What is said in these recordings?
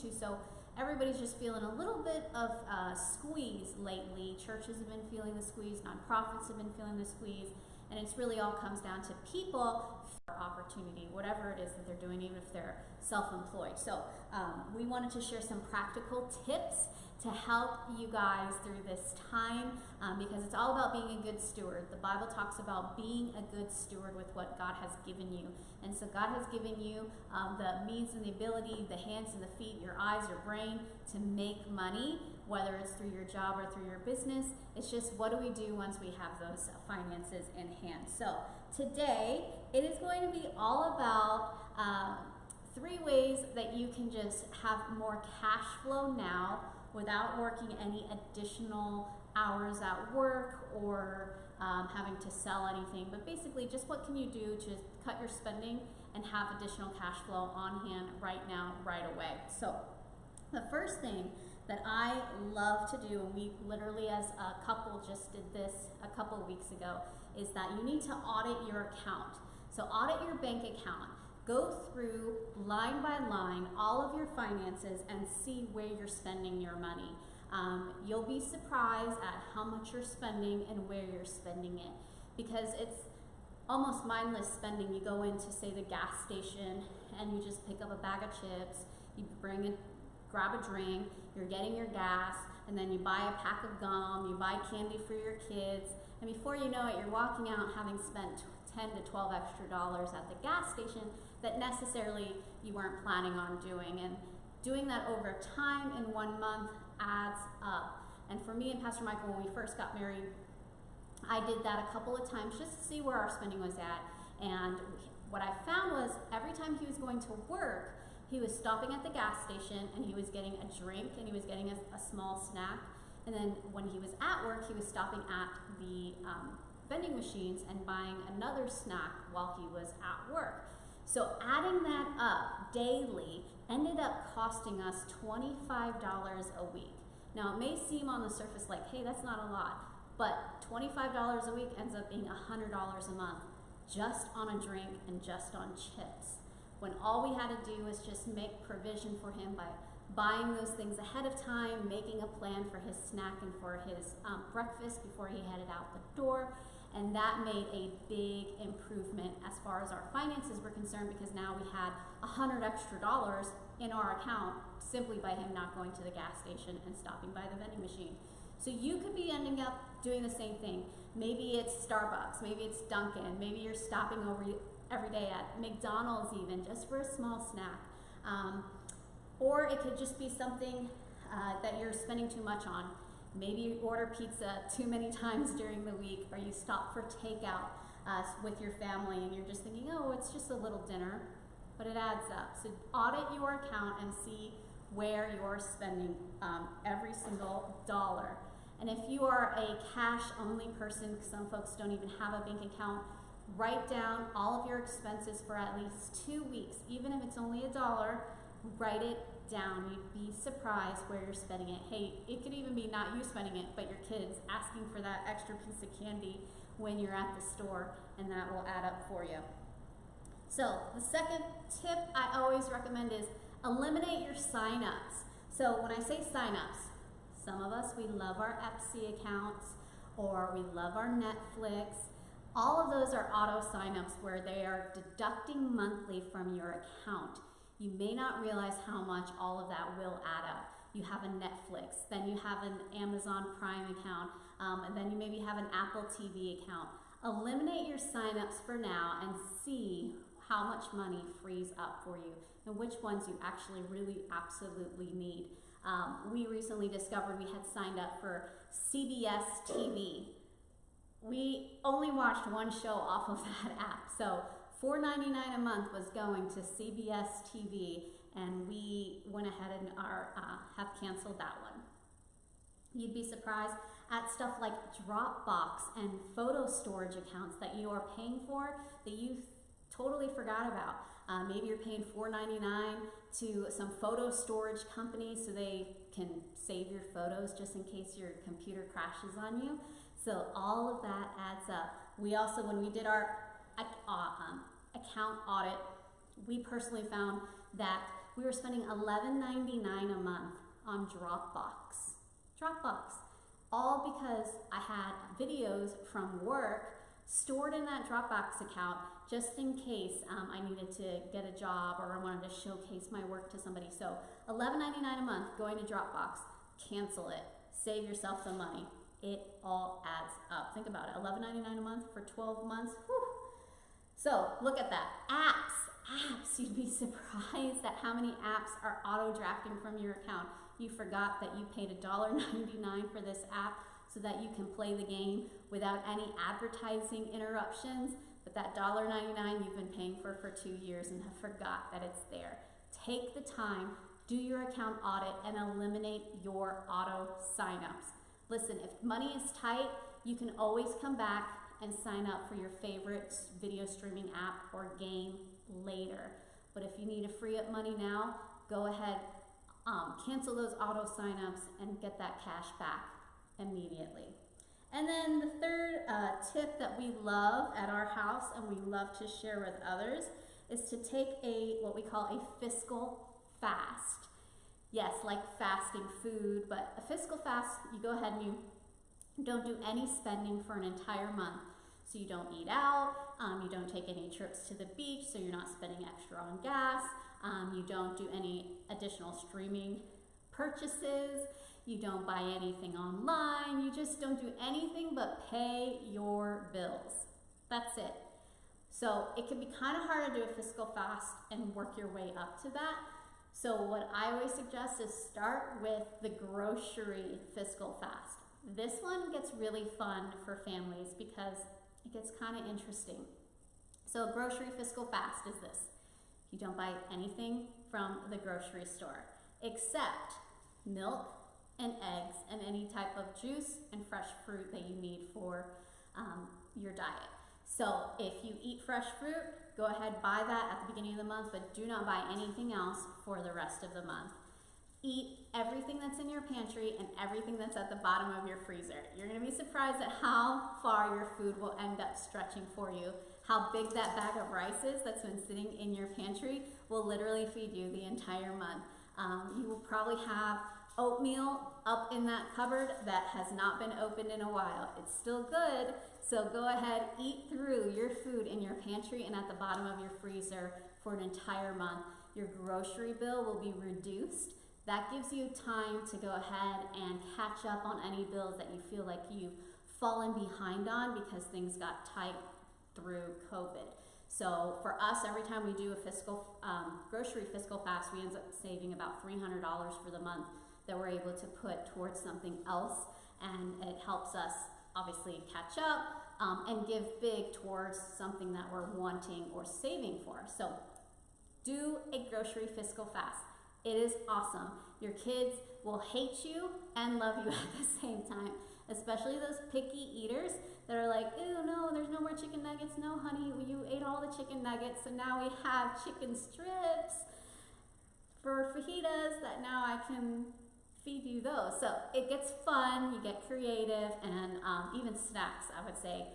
to. So everybody's just feeling a little bit of squeeze lately. Churches have been feeling the squeeze, nonprofits have been feeling the squeeze, and it's really all comes down to people for opportunity, whatever it is that they're doing, even if they're self-employed. So we wanted to share some practical tips to help you guys through this time, because it's all about being a good steward. The Bible talks about being a good steward with what God has given you. And so God has given you the means and the ability, the hands and the feet, your eyes, your brain to make money, whether it's through your job or through your business. It's just, what do we do once we have those finances in hand? So today it is going to be all about 3 ways that you can just have more cash flow now without working any additional hours at work or having to sell anything. But basically, just what can you do to cut your spending and have additional cash flow on hand right now, right away. So the first thing that I love to do, and we literally as a couple just did this a couple weeks ago, is that you need to audit your account. So audit your bank account. Go through line by line all of your finances and see where you're spending your money. You'll be surprised at how much you're spending and where you're spending it, because it's almost mindless spending. You go into, say, the gas station and you just pick up a bag of chips, you grab a drink, you're getting your gas, and then you buy a pack of gum, you buy candy for your kids, and before you know it, you're walking out having spent 10 to 12 extra dollars at the gas station that necessarily you weren't planning on doing. And doing that over time in 1 month adds up. And for me and Pastor Michael, when we first got married, I did that a couple of times just to see where our spending was at. And what I found was every time he was going to work, he was stopping at the gas station and he was getting a drink and he was getting a small snack. And then when he was at work, he was stopping at the vending machines and buying another snack while he was at work. So adding that up daily ended up costing us $25 a week. Now it may seem on the surface like, hey, that's not a lot, but $25 a week ends up being $100 a month just on a drink and just on chips, when all we had to do was just make provision for him by buying those things ahead of time, making a plan for his snack and for his breakfast before he headed out the door. And that made a big improvement as far as our finances were concerned, because now we had $100 extra in our account simply by him not going to the gas station and stopping by the vending machine. So you could be ending up doing the same thing. Maybe it's Starbucks, maybe it's Dunkin', maybe you're stopping over every day at McDonald's even just for a small snack. Or it could just be something that you're spending too much on. Maybe you order pizza too many times during the week, or you stop for takeout with your family and you're just thinking, oh, it's just a little dinner, but it adds up. So audit your account and see where you're spending every single dollar. And if you are a cash-only person, some folks don't even have a bank account, write down all of your expenses for at least 2 weeks. Even if it's only $1, write it down. You'd be surprised where you're spending it. Hey, it could even be not you spending it, but your kids asking for that extra piece of candy when you're at the store, and that will add up for you. So the second tip I always recommend is eliminate your signups. So when I say signups, some of us, we love our Etsy accounts or we love our Netflix. All of those are auto signups where they are deducting monthly from your account. You may not realize how much all of that will add up. You have a Netflix, then you have an Amazon Prime account, and then you maybe have an Apple TV account. Eliminate your signups for now and see how much money frees up for you and which ones you actually really absolutely need. We recently discovered we had signed up for CBS TV. We only watched one show off of that app, so $4.99 a month was going to CBS TV, and we went ahead and have canceled that one. You'd be surprised at stuff like Dropbox and photo storage accounts that you are paying for that you totally forgot about. Maybe you're paying $4.99 to some photo storage company so they can save your photos just in case your computer crashes on you. So all of that adds up. We also, when we did our account audit, we personally found that we were spending $11.99 a month on Dropbox. All because I had videos from work stored in that Dropbox account just in case I needed to get a job or I wanted to showcase my work to somebody. So $11.99 a month going to Dropbox, cancel it, save yourself some money. It all adds up. Think about it, $11.99 a month for 12 months. Whew. So look at that, apps, you'd be surprised at how many apps are auto-drafting from your account. You forgot that you paid $1.99 for this app so that you can play the game without any advertising interruptions, but that $1.99 you've been paying for 2 years and have forgot that it's there. Take the time, do your account audit, and eliminate your auto signups. Listen, if money is tight, you can always come back and sign up for your favorite video streaming app or game later. But if you need to free up money now, go ahead, cancel those auto signups and get that cash back immediately. And then the third tip that we love at our house and we love to share with others is to take what we call a fiscal fast. Yes, like fasting food, but a fiscal fast, you go ahead and you don't do any spending for an entire month. So you don't eat out, you don't take any trips to the beach, so you're not spending extra on gas, you don't do any additional streaming purchases, you don't buy anything online, you just don't do anything but pay your bills. That's it. So it can be kind of hard to do a fiscal fast and work your way up to that. So what I always suggest is start with the grocery fiscal fast. This one gets really fun for families because it gets kind of interesting. So a grocery fiscal fast is this. You don't buy anything from the grocery store except milk and eggs and any type of juice and fresh fruit that you need for your diet. So if you eat fresh fruit, go ahead, buy that at the beginning of the month, but do not buy anything else for the rest of the month. Eat everything that's in your pantry and everything that's at the bottom of your freezer. You're gonna be surprised at how far your food will end up stretching for you. How big that bag of rice is that's been sitting in your pantry will literally feed you the entire month. You will probably have oatmeal up in that cupboard that has not been opened in a while. It's still good, so go ahead, eat through your food in your pantry and at the bottom of your freezer for an entire month. Your grocery bill will be reduced. That gives you time to go ahead and catch up on any bills that you feel like you've fallen behind on because things got tight through COVID. So for us, every time we do a grocery fiscal fast, we end up saving about $300 for the month that we're able to put towards something else, and it helps us obviously catch up and give big towards something that we're wanting or saving for. So do a grocery fiscal fast. It is awesome. Your kids will hate you and love you at the same time, especially those picky eaters that are like, ew, no, there's no more chicken nuggets. No, honey, you ate all the chicken nuggets, so now we have chicken strips for fajitas that now I can feed you those. So it gets fun, you get creative, and even snacks, I would say.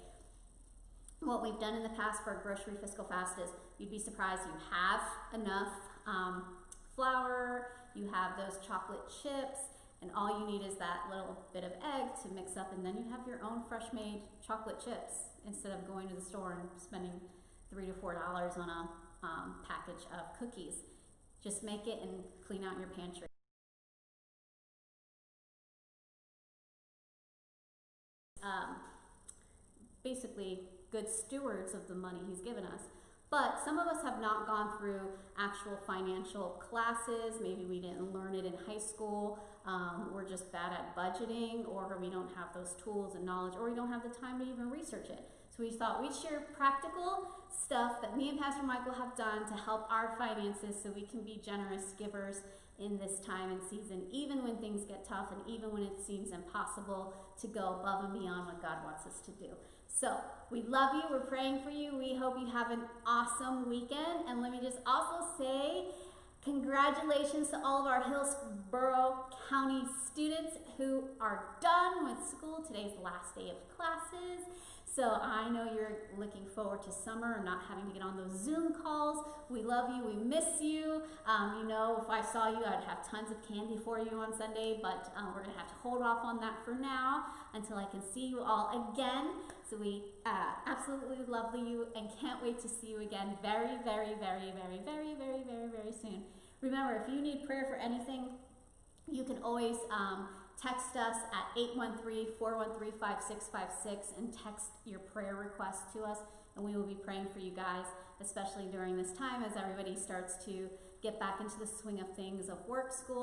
What we've done in the past for a grocery fiscal fast is you'd be surprised you have enough flour, you have those chocolate chips, and all you need is that little bit of egg to mix up, and then you have your own fresh made chocolate chips instead of going to the store and spending $3 to $4 on a package of cookies. Just make it and clean out your pantry. Basically good stewards of the money he's given us. But some of us have not gone through actual financial classes. Maybe we didn't learn it in high school. We're just bad at budgeting, or we don't have those tools and knowledge, or we don't have the time to even research it. So we thought we'd share practical stuff that me and Pastor Michael have done to help our finances so we can be generous givers in this time and season, even when things get tough and even when it seems impossible to go above and beyond what God wants us to do. So we love you. We're praying for you. We hope you have an awesome weekend. And let me just also say congratulations to all of our Hillsborough County students who are done with school. Today's the last day of classes. So I know you're looking forward to summer and not having to get on those Zoom calls. We love you, we miss you. You know, if I saw you, I'd have tons of candy for you on Sunday, but we're gonna have to hold off on that for now until I can see you all again. So we absolutely love you and can't wait to see you again very, very, very, very, very, very, very, very soon. Remember, if you need prayer for anything, you can always text us at 813-413-5656 and text your prayer request to us, and we will be praying for you guys, especially during this time as everybody starts to get back into the swing of things of work, school,